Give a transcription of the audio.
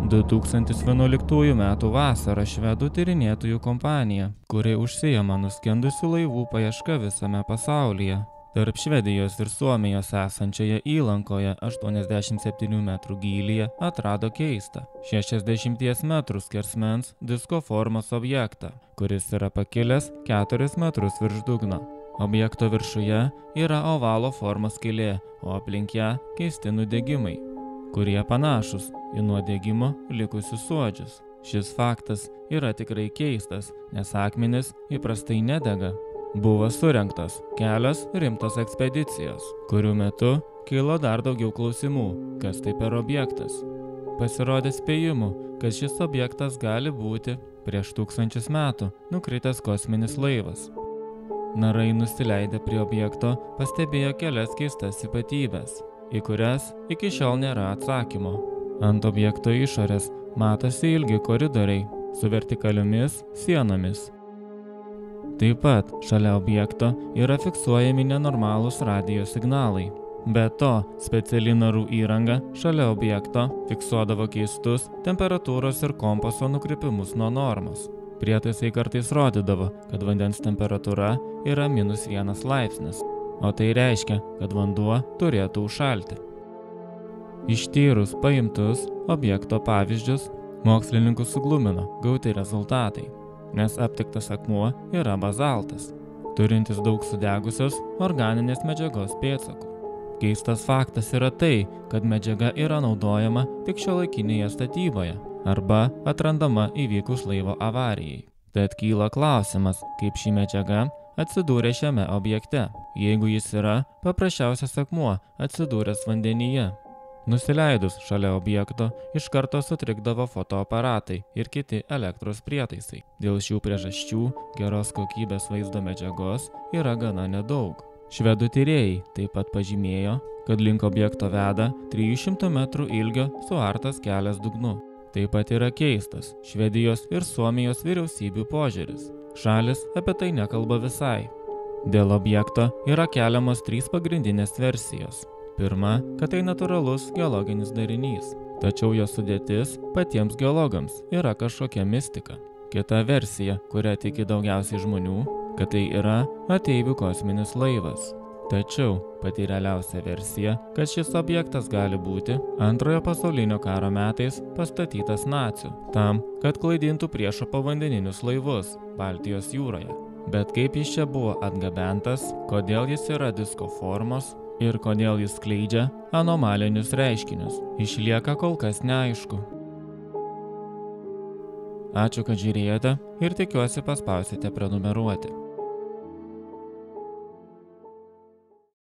2011 m. vasarą švedų tyrinėtojų kompanija, kuri užsiima nuskendusių laivų paieška visame pasaulyje. Tarp Švedijos ir Suomijos esančioje įlankoje 87 metrų gylyje atrado keistą 60 metrų skersmens disko formos objektą, kuris yra pakilęs 4 metrus virš dugno. Objekto viršuje yra ovalo formos skylė, o aplink ją keisti nudegimai, kurie panašus į nuo degimo likusius suodžius. Šis faktas yra tikrai keistas, nes akmenys įprastai nedega. Buvo surengtos kelios rimtos ekspedicijos, kurių metu kilo dar daugiau klausimų, kas tai per objektas. Pasirodė spėjimų, kad šis objektas gali būti prieš 1000 metų nukritęs kosminis laivas. Narai nusileidę prie objekto pastebėjo kelias keistas ypatybės, į kurias iki šiol nėra atsakymo. Ant objekto išorės matosi ilgi koridoriai su vertikaliomis sienomis. Taip pat šalia objekto yra fiksuojami nenormalūs radijo signalai. Be to, speciali narų įranga šalia objekto fiksuodavo keistus temperatūros ir kompaso nukrypimus nuo normos. Prietaisai kartais rodydavo, kad vandens temperatūra yra -1 laipsnis, o tai reiškia, kad vanduo turėtų užšalti. Ištyrus paimtus objekto pavyzdžius, mokslininkus suglumino gauti rezultatai, nes aptiktas akmuo yra bazaltas, turintis daug sudegusios organinės medžiagos pėdsakų. Keistas faktas yra tai, kad medžiaga yra naudojama tik šiuolaikinėje statyboje arba atrandama įvykus laivo avarijai. Tad kyla klausimas, kaip ši medžiaga atsidūrė šiame objekte, jeigu jis yra paprasčiausias akmuo atsidūręs vandenyje. Nusileidus šalia objekto iš karto sutrikdavo fotoaparatai ir kiti elektros prietaisai. Dėl šių priežasčių geros kokybės vaizdo medžiagos yra gana nedaug. Švedų tyrėjai taip pat pažymėjo, kad link objekto veda 300 metrų ilgio suartas kelias dugnu. Taip pat yra keistas Švedijos ir Suomijos vyriausybių požiūris. Šalis apie tai nekalba visai. Dėl objekto yra keliamos 3 pagrindinės versijos. Pirma, kad tai natūralus geologinis darinys, tačiau jo sudėtis patiems geologams yra kažkokia mistika. Kita versija, kuria tiki daugiausiai žmonių, kad tai yra ateivių kosminis laivas. Tačiau pati realiausia versija, kad šis objektas gali būti Antrojo pasaulinio karo metais pastatytas nacių, tam, kad klaidintų priešo povandeninius laivus Baltijos jūroje. Bet kaip jis čia buvo atgabentas, kodėl jis yra disko formos ir kodėl jis skleidžia anomalinius reiškinius, išlieka kol kas neaišku. Ačiū, kad žiūrėjote ir tikiuosi paspausite prenumeruoti.